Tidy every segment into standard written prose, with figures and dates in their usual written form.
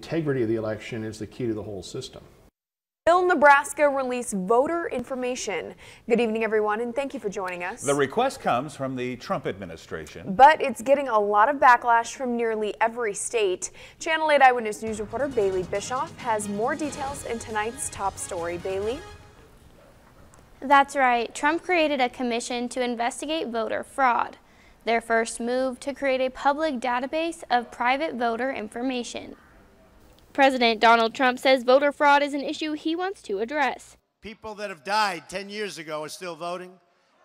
integrity of the election is the key to the whole system. Will Nebraska release voter information? Good evening, everyone, and thank you for joining us. The request comes from the Trump administration, but it's getting a lot of backlash from nearly every state. Channel 8 Eyewitness News reporter Bailey Bischoff has more details in tonight's top story. Bailey? That's right. Trump created a commission to investigate voter fraud. Their first move to create a public database of private voter information. President Donald Trump says voter fraud is an issue he wants to address. People that have died 10 years ago are still voting.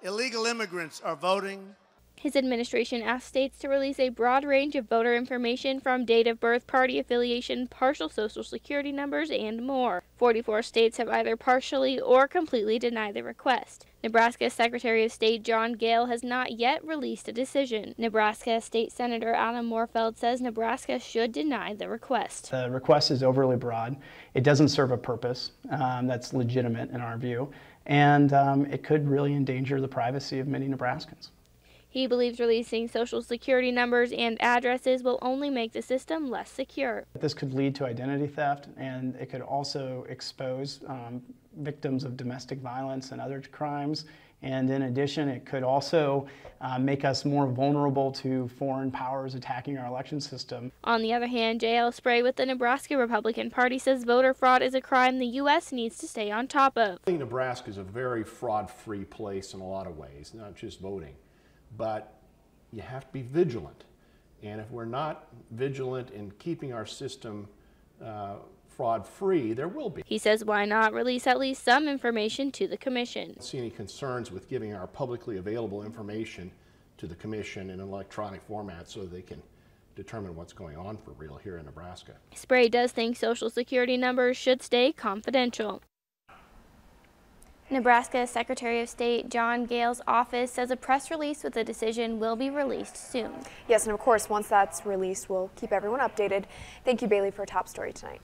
Illegal immigrants are voting. His administration asked states to release a broad range of voter information from date of birth, party affiliation, partial social security numbers, and more. 44 states have either partially or completely denied the request. Nebraska Secretary of State John Gale has not yet released a decision. Nebraska State Senator Adam Moorfeld says Nebraska should deny the request. The request is overly broad. It doesn't serve a purpose that's legitimate in our view, and it could really endanger the privacy of many Nebraskans. He believes releasing social security numbers and addresses will only make the system less secure. This could lead to identity theft, and it could also expose victims of domestic violence and other crimes. And in addition, it could also make us more vulnerable to foreign powers attacking our election system. On the other hand, J.L. Spray with the Nebraska Republican Party says voter fraud is a crime the U.S. needs to stay on top of. I think Nebraska is a very fraud-free place in a lot of ways, not just voting. But you have to be vigilant. And if we're not vigilant in keeping our system fraud-free, there will be. He says why not release at least some information to the commission. I don't see any concerns with giving our publicly available information to the commission in an electronic format so they can determine what's going on for real here in Nebraska. Spray does think social security numbers should stay confidential. Nebraska Secretary of State John Gale's office says a press release with a decision will be released soon. Yes, and of course, once that's released, we'll keep everyone updated. Thank you, Bailey, for a top story tonight.